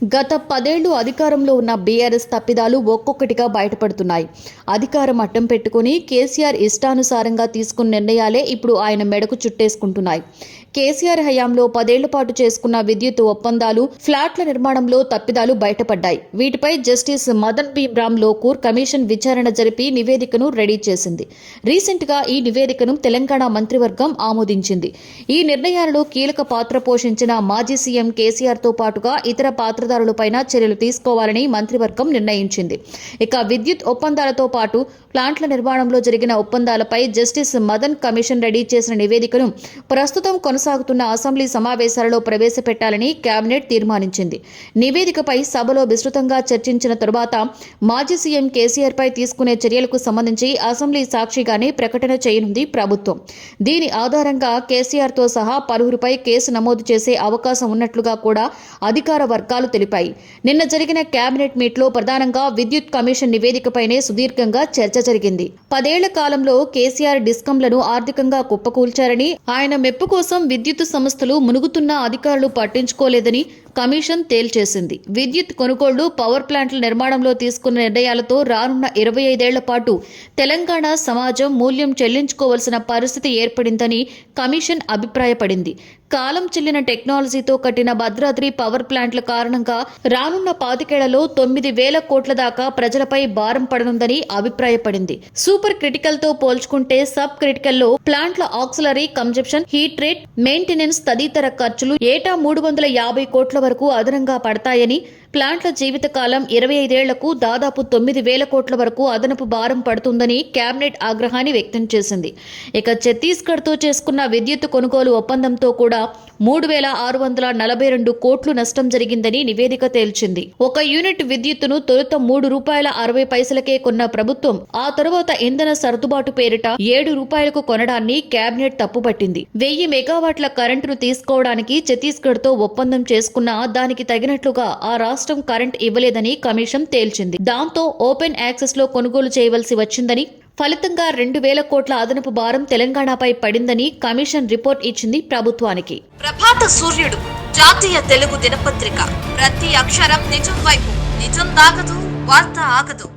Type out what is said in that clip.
గత 10 ఏళ్లు అధికారంలో ఉన్న బీఆర్ఎస్ తప్పిదాలు ఒక్కొక్కటిగా బయటపడుతున్నాయి. అధికారం అడ్డం పెట్టుకుని కేసీఆర్ ఇష్టానుసారంగా తీసుకున్న నిర్ణయాలే ఇప్పుడు ఆయన మెడకు చుట్టేసుకుంటున్నాయి. కేసీఆర్ హయాంలో 10 ఏళ్ల పాటు చేసుకున్న విద్యుత్ ఒప్పందాలు, ఫ్లాట్ల నిర్మాణంలో తప్పిదాలు బయటపడ్డాయి. వీటిపై justice Madan B Ram Lokur commission విచారణ జరిపి నివేదికను రెడీ చేసింది. రీసెంట్ గా ఈ నివేదికను తెలంగాణ మంత్రివర్గం ఆమోదించింది. ఈ నిర్ణయాలలో కీలక పాత్ర పోషించిన మాజీ సీఎం కేసీఆర్ తో పాటుగా ఇతర పాత్రదారులపైన చర్యలు తీసుకోవాలని మంత్రివర్గం నిర్ణయించింది. ఇక విద్యుత్ ఒప్పందాలతో పాటు ప్లాంట్ల నిర్మాణంలో జరిగిన ఒప్పందాలపై జస్టిస్ మదన్ కమిషన్ రెడీ చేసిన నివేదికను ప్రస్తుతం కొనసాగుతున్న అసెంబ్లీ సమావేశాలలో ప్రవేశపెట్టాలని కేబినెట్ తీర్మానించింది. నివేదికపై సభలో విస్తృతంగా చర్చించిన తరువాత మాజీ సీఎం కేసీఆర్ పై తీసుకునే చర్యలకు సంబంధించి అసెంబ్లీ సాక్షిగానే ప్రకటన చేయనుంది ప్రభుత్వం. దీని ఆధారంగా కేసీఆర్ తో సహా పలువురిపై కేసు నమోదు చేసే అవకాశం ఉన్నట్లుగా కూడా అధికార వర్గాలు తెలిపాయి. నిన్న జరిగిన కేబినెట్ మీట్లో ప్రధానంగా విద్యుత్ కమిషన్ నివేదికపైనే సుదీర్ఘంగా చర్చ జరిగింది. 10 ఏళ్ల కాలంలో కేసీఆర్ డిస్కంలను ఆర్థికంగా కుప్పకూల్చారని, ఆయన మెప్పు కోసం విద్యుత్ సంస్థలు మునుగుతున్న అధికారులు పట్టించుకోలేదని కమిషన్ తేల్చేసింది. విద్యుత్ కొనుగోళ్లు, పవర్ ప్లాంట్ల నిర్మాణంలో తీసుకున్న నిర్ణయాలతో రానున్న 25 ఏళ్ల పాటు తెలంగాణ సమాజం మూల్యం చెల్లించుకోవాల్సిన పరిస్థితి ఏర్పడిందని కమిషన్ అభిప్రాయపడింది. కాలం చెల్లిన టెక్నాలజీతో కట్టిన భద్రాద్రి పవర్ ప్లాంట్ల కారణంగా రానున్న 25 ఏళ్లలో 9,000 కోట్ల దాకా ప్రజలపై భారం పడనుందని అభిప్రాయపడింది. సూపర్ క్రిటికల్ తో పోల్చుకుంటే సబ్ క్రిటికల్ లో ప్లాంట్ల auxiliary consumption, heat rate, maintenance తదితర ఖర్చులు ఏటా 350 కోట్ల వరకు అదనంగా పడతాయని, ప్లాంట్ల జీవితకాలం 25 ఏళ్లకు దాదాపు 9,000 కోట్ల వరకు అదనపు భారం పడుతుందని కేబినెట్ ఆగ్రహాన్ని వ్యక్తం చేసింది. ఇక ఛత్తీస్గఢ్ తో చేసుకున్న విద్యుత్ కొనుగోలు ఒప్పందంతో కూడా 3,642 కోట్లు నష్టం జరిగిందని నివేదిక తేల్చింది. ఒక యూనిట్ విద్యుత్తును తొలుత ₹3.60కే కొన్న ప్రభుత్వం ఆ తరువాత ఇంధన సర్దుబాటు పేరిట ₹7కు కొనడాన్ని కేబినెట్ తప్పుపట్టింది. 1000 మెగావాట్ల కరెంటును తీసుకోవడానికి ఛత్తీస్గఢ్ తో ఒప్పందం చేసుకున్నా దానికి తగినట్లుగా ఆ రాష్ట్రం కరెంట్ ఇవ్వలేదని కమిషన్ తేల్చింది. దాంతో ఓపెన్ యాక్సెస్ లో కొనుగోలు చేయవలసి వచ్చిందని, ఫలితంగా 2,000 కోట్ల అదనపు భారం తెలంగాణపై పడిందని కమిషన్ రిపోర్ట్ ఇచ్చింది ప్రభుత్వానికి. ప్రభాత సూర్యుడు జాతీయ తెలుగు దినపత్రిక. ప్రతి అక్షరం నిజం వైపు. నిజం దాగదు, వార్త ఆగదు.